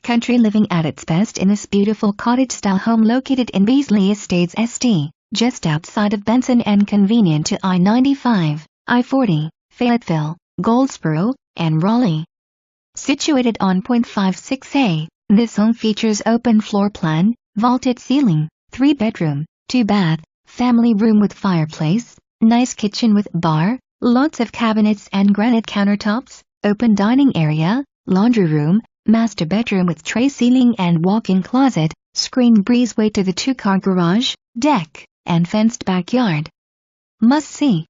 Country living at its best in this beautiful cottage-style home located in Beasley Estates S, just outside of Benson and convenient to I-95, I-40, Fayetteville, Goldsboro, and Raleigh. Situated on .56 A, this home features open floor plan, vaulted ceiling, 3-bedroom, 2-bath, family room with fireplace, nice kitchen with bar, lots of cabinets and granite countertops, open dining area, laundry room, master bedroom with tray ceiling and walk-in closet, screened breezeway to the 2-car garage, deck, and fenced backyard. Must see.